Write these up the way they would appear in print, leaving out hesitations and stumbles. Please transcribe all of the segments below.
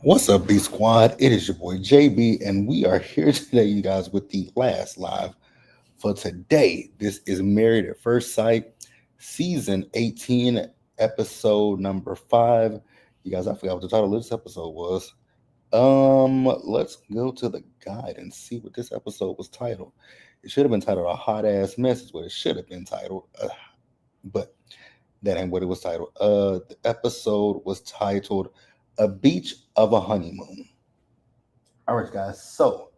What's up, B Squad? It is your boy JB, and we are here today, you guys, with the last live for today. This is Married at First Sight, season 18, episode number 5. You guys, I forgot what the title of this episode was. Let's go to the guide and see what this episode was titled. It should have been titled A Hot Ass Message, what it should have been titled, but that ain't what it was titled. The episode was titled A Beach of a Honeymoon. All right, guys. So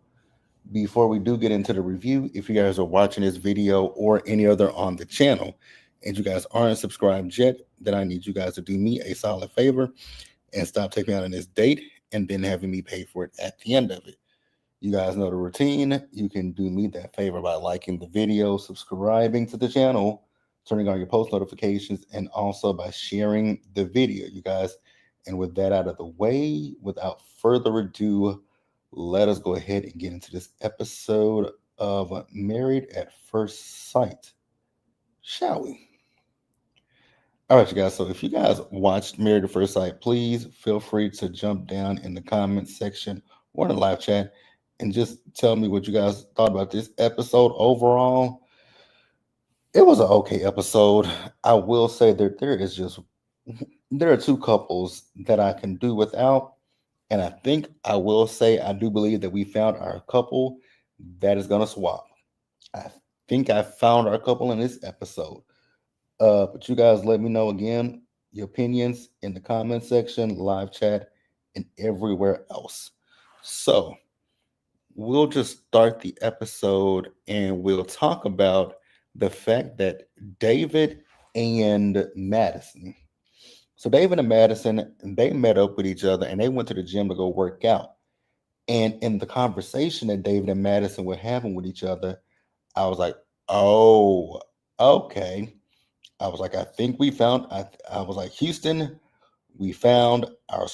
before we do get into the review, if you guys are watching this video or any other on the channel and you guys aren't subscribed yet, then I need you guys to do me a solid favor and stop taking me out on this date and then having me pay for it at the end of it. You guys know the routine. You can do me that favor by liking the video, subscribing to the channel, turning on your post notifications, and also by sharing the video, you guys. And with that out of the way, without further ado, let us go ahead and get into this episode of Married at First Sight, shall we? All right, you guys. So if you guys watched Married at First Sight, please feel free to jump down in the comments section or in the live chat and just tell me what you guys thought about this episode overall. It was an okay episode. I will say that there are two couples that I can do without. And I think I will say I do believe that we found our couple that is gonna swap. I think I found our couple in this episode. But you guys let me know again your opinions in the comment section, live chat, and everywhere else. So we'll just start the episode and we'll talk about the fact that David and Madison. So David and Madison, they met up with each other and they went to the gym to go work out. And in the conversation that David and Madison were having with each other, I was like, oh, okay. I was like, I think we found, I was like, Houston, we found our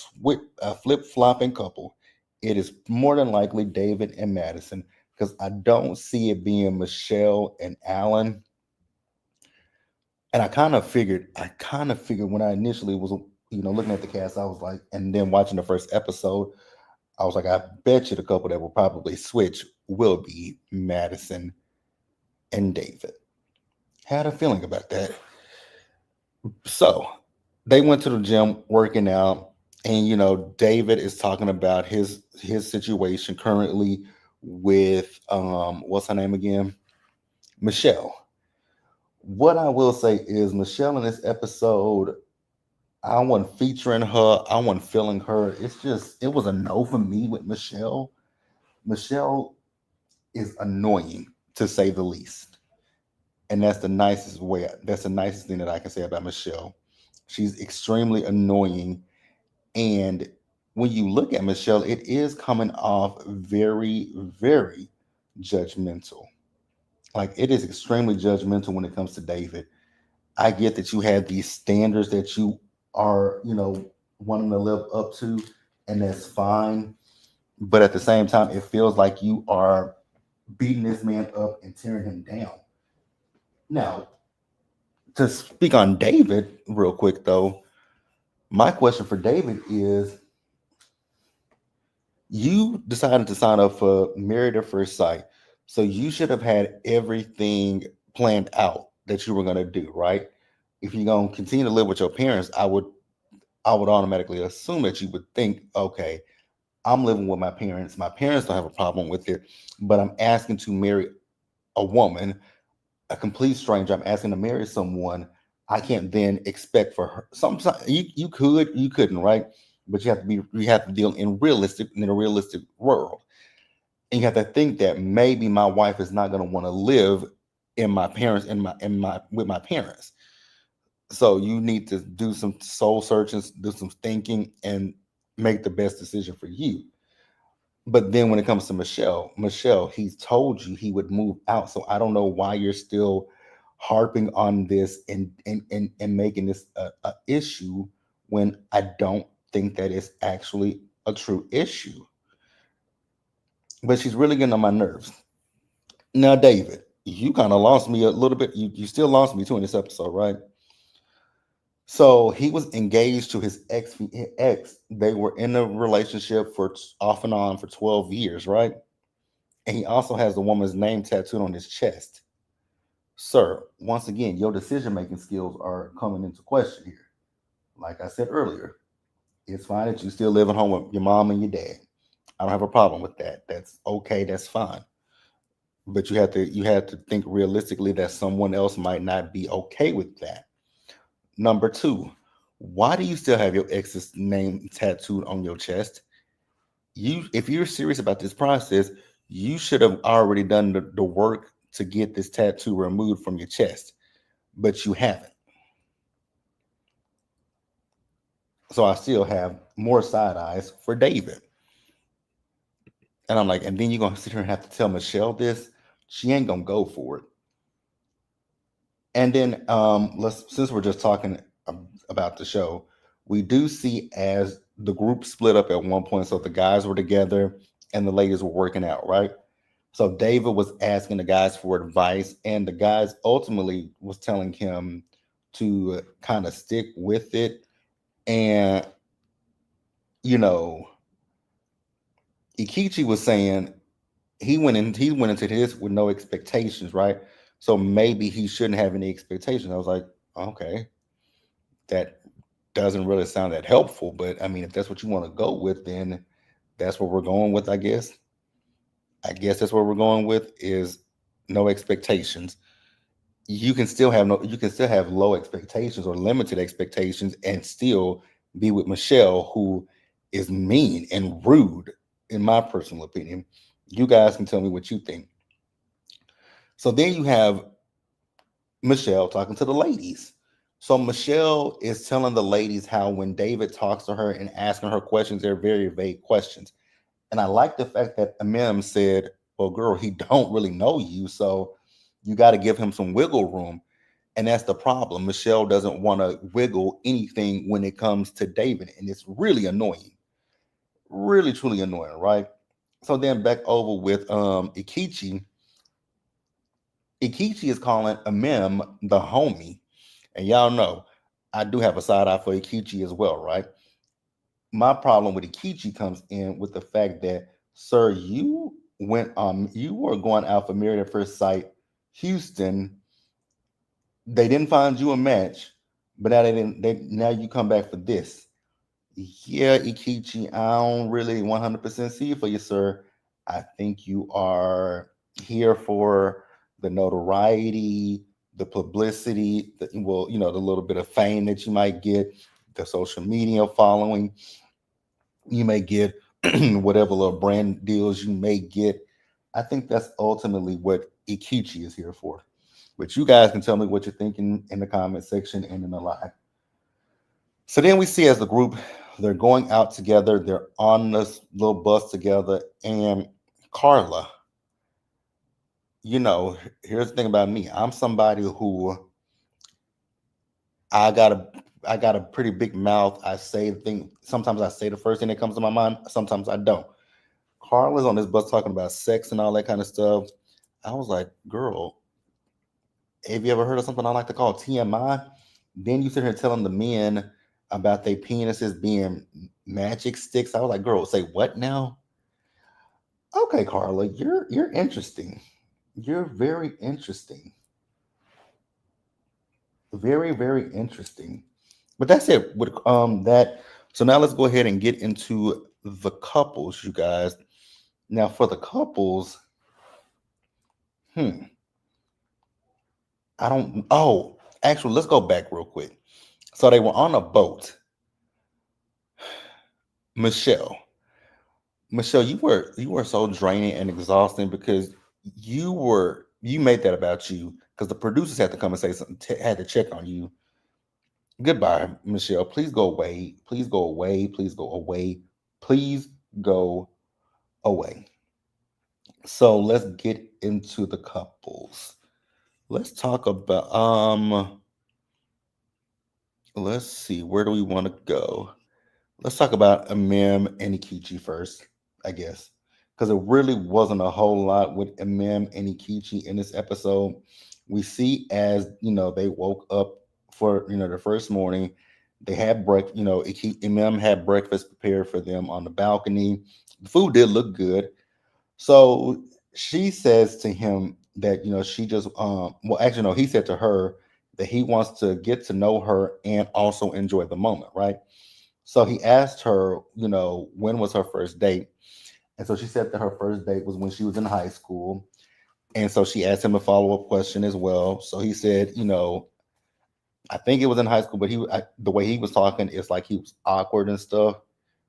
flip flopping couple. It is more than likely David and Madison because I don't see it being Michelle and Allen. And I kind of figured when I initially was, looking at the cast, I was like, and then watching the first episode, I was like, I bet you the couple that will probably switch will be Madison and David. Had a feeling about that. So they went to the gym working out, and David is talking about his situation currently with what's her name again? Michelle. What I will say is Michelle in this episode, I wasn't featuring her. I wasn't feeling her. It was a no for me with Michelle. Michelle is annoying to say the least. And that's the nicest thing that I can say about Michelle. She's extremely annoying. And when you look at Michelle, it is coming off very, very judgmental. Like it is extremely judgmental when it comes to David. I get that you have these standards that you are, wanting to live up to, and that's fine. But at the same time, it feels like you are beating this man up and tearing him down. Now, to speak on David real quick, though, my question for David is you decided to sign up for Married at First Sight. So you should have had everything planned out that you were going to do, right? If you're going to continue to live with your parents, I would automatically assume that you would think, okay, I'm living with my parents. My parents don't have a problem with it, but I'm asking to marry a woman, a complete stranger. I'm asking to marry someone. I can't then expect for her. Sometimes you couldn't, right? But you have to deal in a realistic world. And you have to think that maybe my wife is not going to want to live in my parents in my with my parents. So you need to do some soul searching, do some thinking, and make the best decision for you. But then when it comes to Michelle, he's told you he would move out. So I don't know why you're still harping on this and making this a issue when I don't think that it's actually a true issue. But she's really getting on my nerves. Now, David, you kind of lost me a little bit. You still lost me too in this episode, right? So he was engaged to his ex. They were in a relationship for off and on for 12 years, right? And he also has the woman's name tattooed on his chest. Sir, once again, your decision making skills are coming into question here. Like I said earlier, it's fine that you still live at home with your mom and your dad. I don't have a problem with that. That's okay. That's fine. But you have to think realistically that someone else might not be okay with that. Number two, why do you still have your ex's name tattooed on your chest? If you're serious about this process, you should have already done the work to get this tattoo removed from your chest, but you haven't. So I still have more side eyes for David. And I'm like, and then you're gonna sit here and have to tell Michelle this. She ain't gonna go for it. And then let's since we're just talking about the show, we do see as the group split up at one point. So the guys were together and the ladies were working out, right? So David was asking the guys for advice, and the guys ultimately was telling him to kind of stick with it. And you know, Ikichi was saying he went into this with no expectations, right? So maybe he shouldn't have any expectations. I was like, okay, that doesn't really sound that helpful, but I mean, if that's what you want to go with, then that's what we're going with, I guess. I guess that's what we're going with is no expectations. You can still have low expectations or limited expectations and still be with Michelle, who is mean and rude, in my personal opinion. You guys can tell me what you think. So then you have Michelle talking to the ladies. So Michelle is telling the ladies how when David talks to her and asking her questions, they're very vague questions. And I like the fact that Emem said, "Well, girl, he don't really know you, so you got to give him some wiggle room." And that's the problem. Michelle doesn't want to wiggle anything when it comes to David, and it's really annoying, really truly annoying, right? So then back over with Ikichi. Ikichi is calling Emem the homie. And y'all know I do have a side eye for Ikichi as well, right? My problem with Ikichi comes in with the fact that, sir, you were going out for Married at First Sight, Houston. They didn't find you a match, but now they didn't. Now you come back for this. Yeah, Ikichi, I don't really 100% see it for you, sir. I think you are here for the notoriety, the publicity, the little bit of fame that you might get, the social media following you may get, whatever little brand deals you may get. I think that's ultimately what Ikichi is here for. But you guys can tell me what you're thinking in the comment section and in the live. So then we see as the group, they're going out together, they're on this little bus together, and Karla, here's the thing about me. I'm somebody who I got a I got a pretty big mouth. I say the thing. Sometimes I say the first thing that comes to my mind. Sometimes I don't. Carla's on this bus talking about sex and all that kind of stuff. I was like, girl, have you ever heard of something I like to call TMI? Then you sit here telling the men about their penises being magic sticks. I was like, girl, say what now? Okay, Karla, you're interesting. You're very interesting. Very, very interesting. But that's it. With that, so now let's go ahead and get into the couples, you guys. Now for the couples, hmm, I don't. Oh, actually, let's go back real quick. So they were on a boat. Michelle, Michelle, you were so draining and exhausting because you made that about you because the producers had to come and say something, had to check on you. Goodbye, Michelle. Please go away. Please go away. Please go away. Please go away. So let's get into the couples. Let's talk about let's see, where do we want to go? Let's talk about Emem and Ikichi first, I guess. Because it really wasn't a whole lot with Emem and Ikichi in this episode. We see as, they woke up for the first morning. They had Emem had breakfast prepared for them on the balcony. The food did look good. So she says to him that she just well, actually no, he said to her that he wants to get to know her and also enjoy the moment, right? So he asked her, when was her first date? And so she said that her first date was when she was in high school. And so she asked him a follow-up question as well. So he said, I think it was in high school, but the way he was talking is like he was awkward and stuff,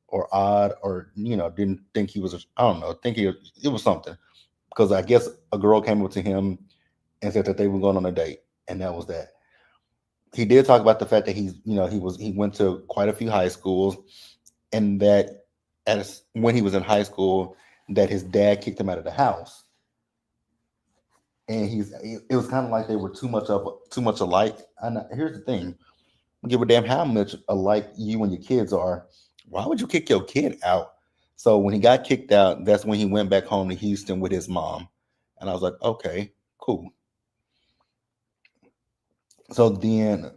or odd, or didn't think he was. I don't know. Think it was something, because I guess a girl came up to him and said that they were going on a date, and that was that. He did talk about the fact that he went to quite a few high schools, and that when he was in high school, that his dad kicked him out of the house, and it was kind of like they were too much alike. And here's the thing: give a damn how much alike you and your kids are. Why would you kick your kid out? So when he got kicked out, that's when he went back home to Houston with his mom. And I was like, okay, cool. So then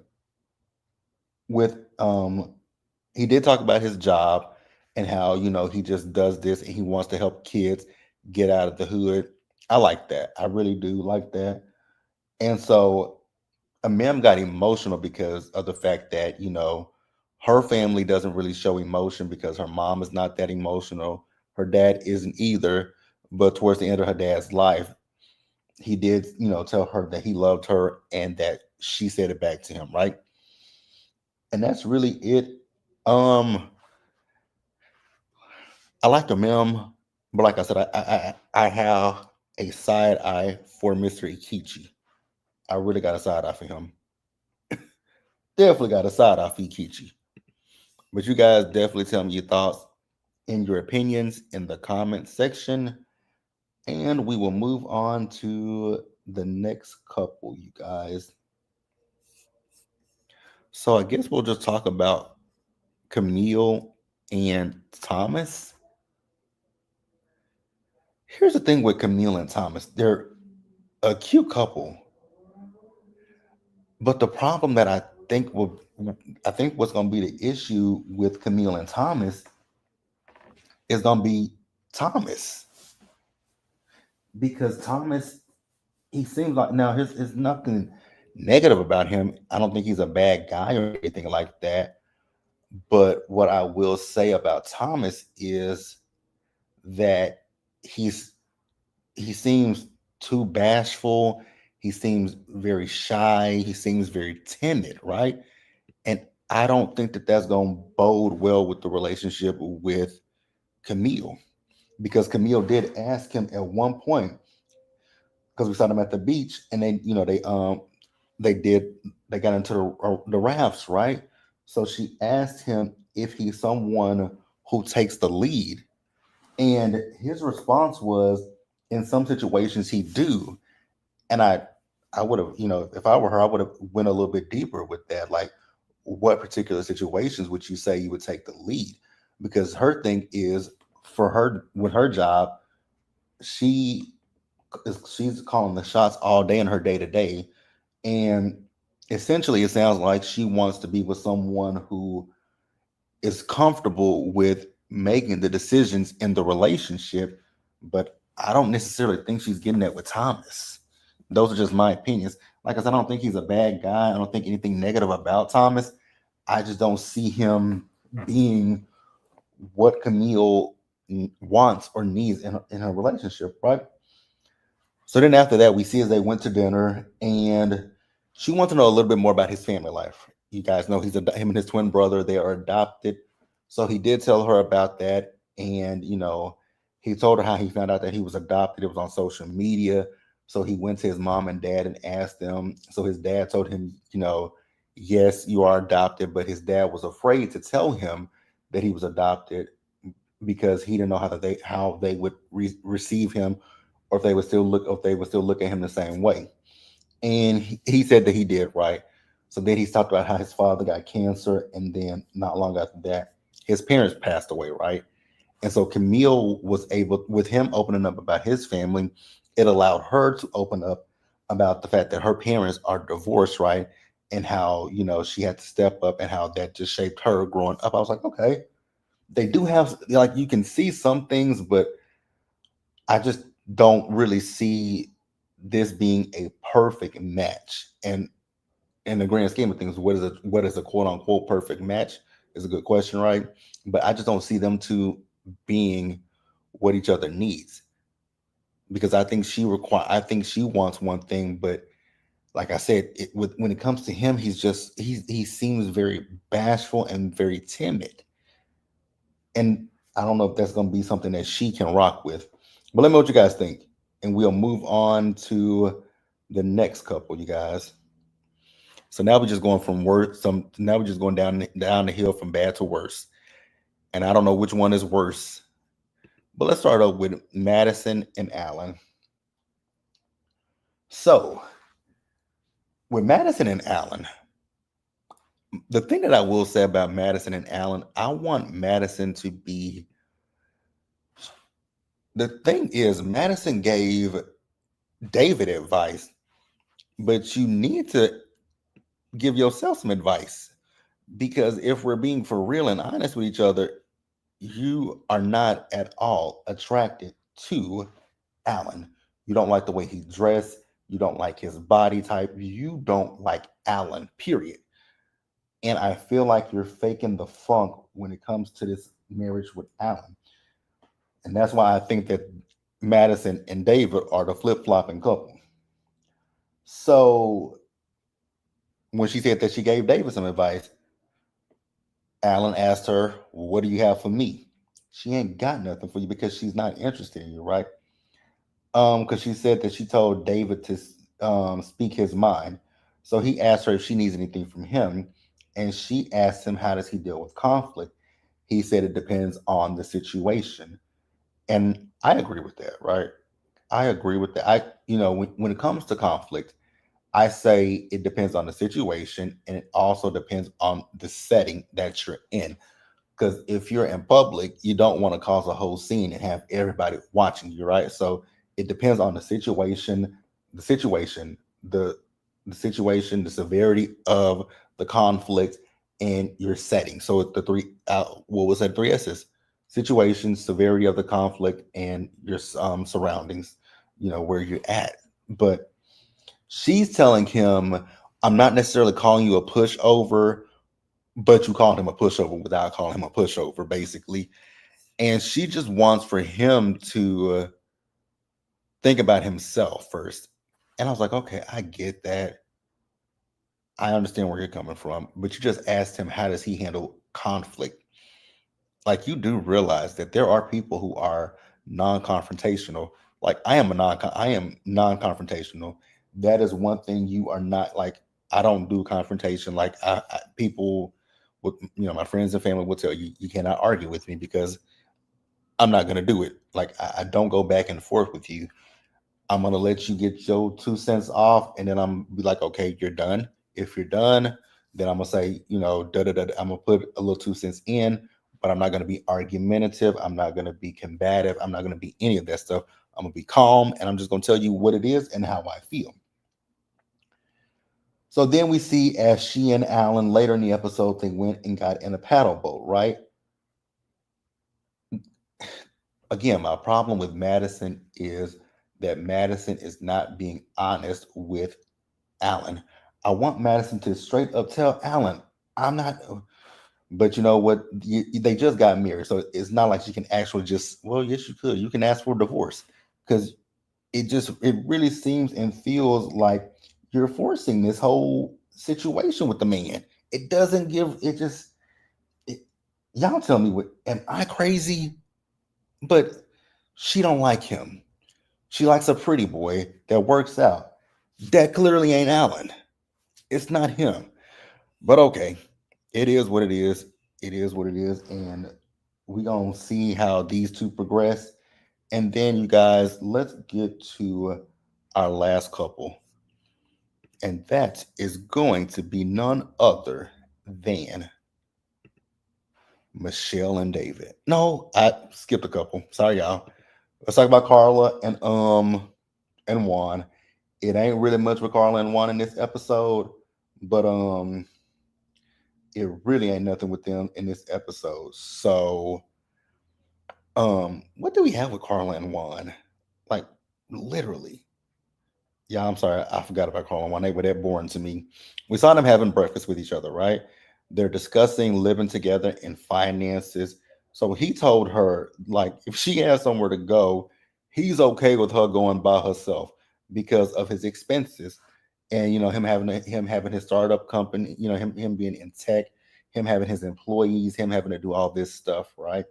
with he did talk about his job and how, he just does this and he wants to help kids get out of the hood. I like that. I really do like that. And so Mem got emotional because of the fact that, her family doesn't really show emotion because her mom is not that emotional. Her dad isn't either. But towards the end of her dad's life, he did, tell her that he loved her and that she said it back to him, right? And that's really it. Um, I like the Mem, but like I said, I have a side eye for Mr. Ikechi. I really got a side eye for him. Definitely got a side eye for Ikechi. But you guys definitely tell me your thoughts and your opinions in the comment section. And we will move on to the next couple, you guys. So I guess we'll just talk about Camille and Thomas. Here's the thing with Camille and Thomas. They're a cute couple. But the problem that I think what's going to be the issue with Camille and Thomas is going to be Thomas, because Thomas, he seems like, now there's nothing negative about him. I don't think he's a bad guy or anything like that. But what I will say about Thomas is that he's he seems too bashful. He seems very shy. He seems very timid, right? And I don't think that that's going to bode well with the relationship with Camille, because Camille did ask him at one point, because we saw them at the beach and they did they got into the rafts, right? So she asked him if he's someone who takes the lead, and his response was, in some situations he do. And I would have, if I were her, I would have went a little bit deeper with that. Like, what particular situations would you say you would take the lead? Because her thing is, for her, with her job, she she's calling the shots all day in her day to day. And essentially it sounds like she wants to be with someone who is comfortable with making the decisions in the relationship. But I don't necessarily think she's getting that with Thomas. Those are just my opinions. Like I said, I don't think he's a bad guy. I don't think anything negative about Thomas. I just don't see him being what Camille wants or needs in her relationship, right? So then after that, we see as they went to dinner, and she wants to know a little bit more about his family life. You guys know him and his twin brother, they are adopted. So he did tell her about that. And, he told her how he found out that he was adopted. It was on social media. So he went to his mom and dad and asked them. So his dad told him, yes, you are adopted. But his dad was afraid to tell him that he was adopted, because he didn't know how they would receive him, or if they would still look at him the same way. And he said that he did, right. So then he talked about how his father got cancer, and then not long after that, his parents passed away, right. And so Camille was able, with him opening up about his family, it allowed her to open up about the fact that her parents are divorced, right. and how, she had to step up and how that just shaped her growing up. I was like, okay, they do have, like, you can see some things, but I just don't really see this being a perfect match. And in the grand scheme of things, what is a quote unquote perfect match is a good question, right? But I just don't see them two being what each other needs, because I think she wants one thing, but like I said, when it comes to him, he seems very bashful and very timid, and I don't know if that's going to be something that she can rock with. But let me know what you guys think, and we'll move on to the next couple, you guys. So now we're just going from worse. Now we're just going down the hill from bad to worse, and I don't know which one is worse. But let's start up with Madison and Allen. So with Madison and Allen, the thing that I will say about Madison and Allen, I want Madison to be. The thing is, Madison gave David advice, but you need to give yourself some advice, because if we're being for real and honest with each other, you are not at all attracted to Alan. You don't like the way he dressed. You don't like his body type. You don't like Alan, period. And I feel like you're faking the funk when it comes to this marriage with Alan. And that's why I think that Madison and David are the flip flopping couple. So when she said that she gave David some advice, Alan asked her, "What do you have for me?" She ain't got nothing for you because she's not interested in you, right? Because she said that she told David to speak his mind. So he asked her if she needs anything from him, and she asked him, how does he deal with conflict? He said it depends on the situation, and I agree with that, right? I agree with that. When it comes to conflict, I say it depends on the situation, and it also depends on the setting that you're in. Because if you're in public, you don't want to cause a whole scene and have everybody watching you, right? So it depends on the situation, the the situation, the severity of the conflict, and your setting. So the three, what was that? Three S's: situation, severity of the conflict, and your surroundings. Where you're at. But she's telling him, "I'm not necessarily calling you a pushover, but you called him a pushover without calling him a pushover, basically." And she just wants for him to think about himself first. And I was like, okay, I get that. I understand where you're coming from, but you just asked him, how does he handle conflict? Like, you do realize that there are people who are non-confrontational. Like, I am non-confrontational. That is one thing you are not. Like, I don't do confrontation. Like, people with, my friends and family will tell you, you cannot argue with me because I'm not going to do it. Like, I don't go back and forth with you. I'm gonna let you get your 2 cents off, and then I'm be like, okay, you're done. If you're done, then I'm gonna say, da da da. I'm gonna put a little 2 cents in, but I'm not gonna be argumentative. I'm not gonna be combative. I'm not gonna be any of that stuff. I'm gonna be calm, and I'm just gonna tell you what it is and how I feel. So then we see as she and Alan later in the episode, they went and got in a paddle boat, right? Again, my problem with Madison is that Madison is not being honest with Alan. I want Madison to straight up tell Alan, I'm not. But you know what? They just got married, so it's not like she can actually just. Well, yes, you could. You can ask for a divorce, because it really seems and feels like you're forcing this whole situation with the man. It doesn't give. It just. It, y'all tell me what? Am I crazy? But she don't like him. She likes a pretty boy that works out. That clearly ain't Alan. It's not him. But okay, it is what it is. It is what it is. And we gonna see how these two progress. And then you guys, let's get to our last couple. And that is going to be none other than Michelle and David. No, I skipped a couple. Sorry, y'all. Let's talk about Karla and Juan. It ain't really much with Karla and Juan in this episode, But it really ain't nothing with them in this episode. So what do we have with Karla and Juan? Like literally. Yeah, I'm sorry, I forgot about Karla and Juan. They were that boring to me. We saw them having breakfast with each other, right? They're discussing living together and finances. So he told her, like, if she has somewhere to go, he's okay with her going by herself because of his expenses. And him having his startup company, him being in tech, him having his employees, him having to do all this stuff, right?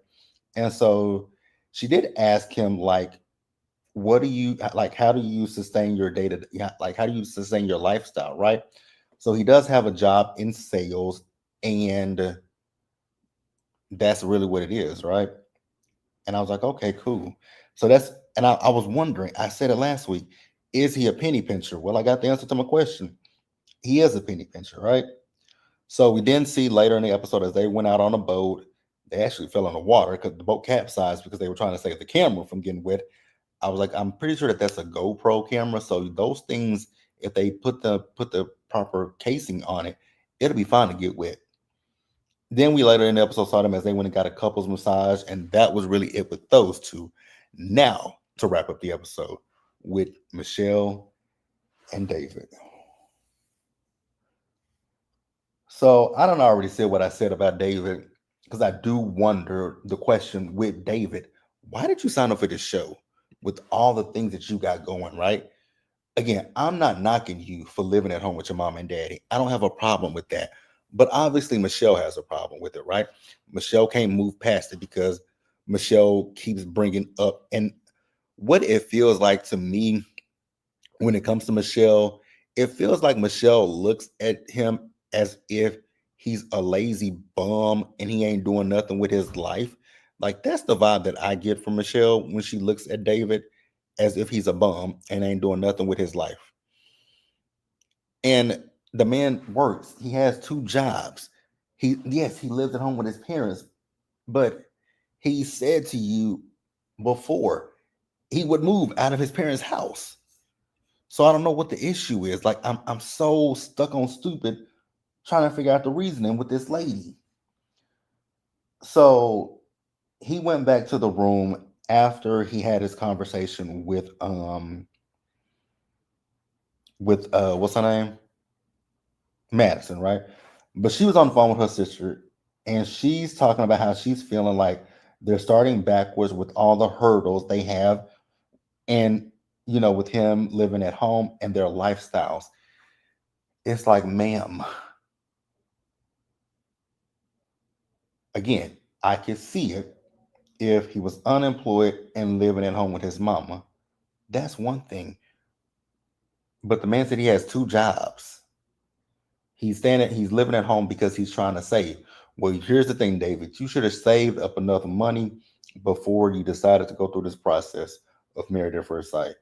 And so she did ask him, like, what do you like? How do you sustain your data? Yeah, like, how do you sustain your lifestyle, right? So he does have a job in sales, and that's really what it is, right? And I was like, okay, cool. So I was wondering, I said it last week, is he a penny pincher? Well, I got the answer to my question. He is a penny pincher, right? So we then see later in the episode as they went out on a boat, they actually fell in the water because the boat capsized because they were trying to save the camera from getting wet. I was like, I'm pretty sure that that's a GoPro camera. So those things, if they put the proper casing on it, it'll be fine to get wet. Then we later in the episode saw them as they went and got a couples massage, and that was really it with those two. Now to wrap up the episode with Michelle and David. So I don't already say what I said about David because I do wonder the question with David: why did you sign up for this show with all the things that you got going, right? Again, I'm not knocking you for living at home with your mom and daddy. I don't have a problem with that. But obviously, Michelle has a problem with it, right? Michelle can't move past it because Michelle keeps bringing up, and what it feels like to me when it comes to Michelle, it feels like Michelle looks at him as if he's a lazy bum and he ain't doing nothing with his life. Like, that's the vibe that I get from Michelle when she looks at David as if he's a bum and ain't doing nothing with his life. And the man works. He has two jobs. He lives at home with his parents, but he said to you before he would move out of his parents' house. So I don't know what the issue is. Like, I'm so stuck on stupid trying to figure out the reasoning with this lady. So he went back to the room after he had his conversation with what's her name? Madison, right? But she was on the phone with her sister, and she's talking about how she's feeling like they're starting backwards with all the hurdles they have, and with him living at home and their lifestyles. It's like, ma'am, again, I could see it if he was unemployed and living at home with his mama. That's one thing. But the man said he has two jobs. He's living at home because he's trying to save. Well, here's the thing, David. You should have saved up enough money before you decided to go through this process of married at first sight.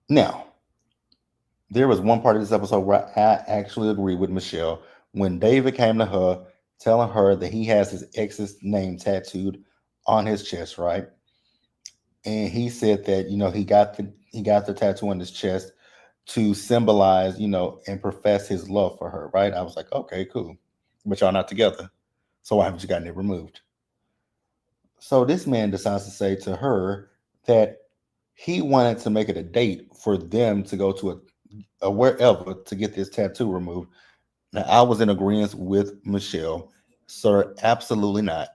Now, there was one part of this episode where I actually agree with Michelle when David came to her telling her that he has his ex's name tattooed on his chest, right? And he said that he got the tattoo on his chest to symbolize, and profess his love for her, right? I was like, okay, cool. But y'all not together. So why haven't you gotten it removed? So this man decides to say to her that he wanted to make it a date for them to go to a wherever to get this tattoo removed. Now I was in agreement with Michelle. Sir, absolutely not.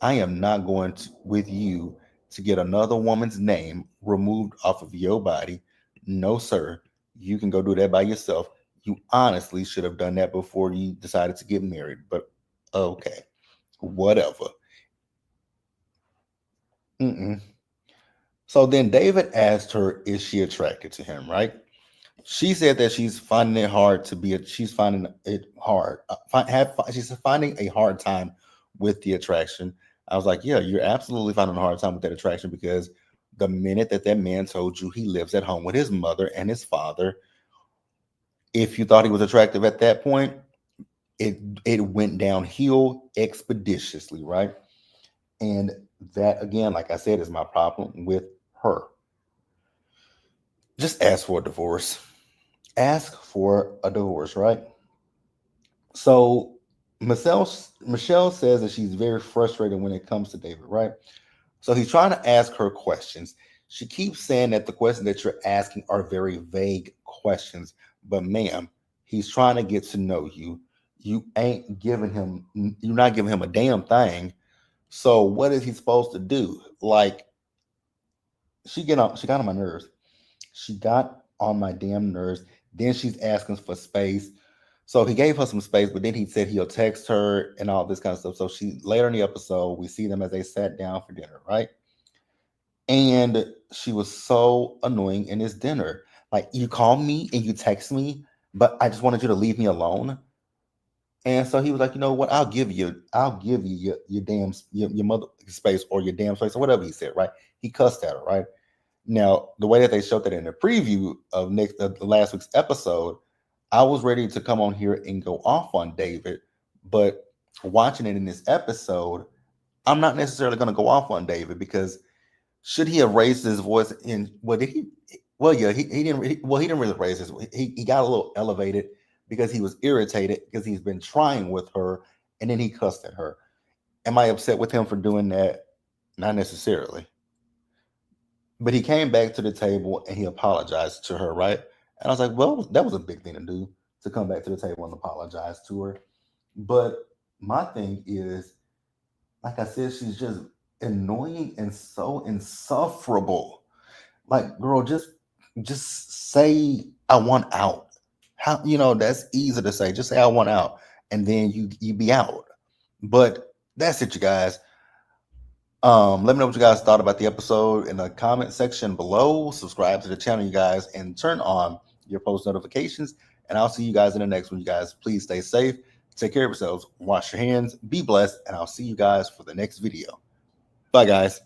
I am not going with you to get another woman's name removed off of your body. No, sir. You can go do that by yourself. You honestly should have done that before you decided to get married. But okay, whatever. Mm-mm. So then David asked her, is she attracted to him, right? She said that she's finding it hard to be, she's finding it hard. She's finding a hard time with the attraction. I was like, yeah, you're absolutely finding a hard time with that attraction because the minute that man told you he lives at home with his mother and his father, if you thought he was attractive at that point, it went downhill expeditiously, right? And that again, like I said, is my problem with her. Just ask for a divorce. ask for a divorce, right? So Michelle says that she's very frustrated when it comes to David, right? So he's trying to ask her questions. She keeps saying that the questions that you're asking are very vague questions. But ma'am, he's trying to get to know you. You're not giving him a damn thing. So what is he supposed to do? Like she got on my nerves. She got on my damn nerves. Then she's asking for space. So he gave her some space, but then he said he'll text her and all this kind of stuff. So she later in the episode, we see them as they sat down for dinner, right? And she was so annoying in this dinner. Like, you call me and you text me, but I just wanted you to leave me alone. And so he was like, you know what? I'll give you your mother space or your damn space or whatever he said, right? He cussed at her, right? Now, the way that they showed that in the preview of the last week's episode, I was ready to come on here and go off on David, but watching it in this episode, I'm not necessarily going to go off on David because should he have raised his voice in what did he well yeah he didn't really raise his he got a little elevated because he was irritated because he's been trying with her and then he cussed at her. Am I upset with him for doing that? Not necessarily. But he came back to the table and he apologized to her, right? And I was like, well, that was a big thing to do, to come back to the table and apologize to her. But my thing is, like I said, she's just annoying and so insufferable. Like, girl, just say I want out. How, that's easy to say. Just say I want out, and then you be out. But that's it, you guys. Let me know what you guys thought about the episode in the comment section below. Subscribe to the channel, you guys, and turn on your post notifications. And I'll see you guys in the next one, you guys. Please stay safe. Take care of yourselves. Wash your hands. Be blessed. And I'll see you guys for the next video. Bye, guys.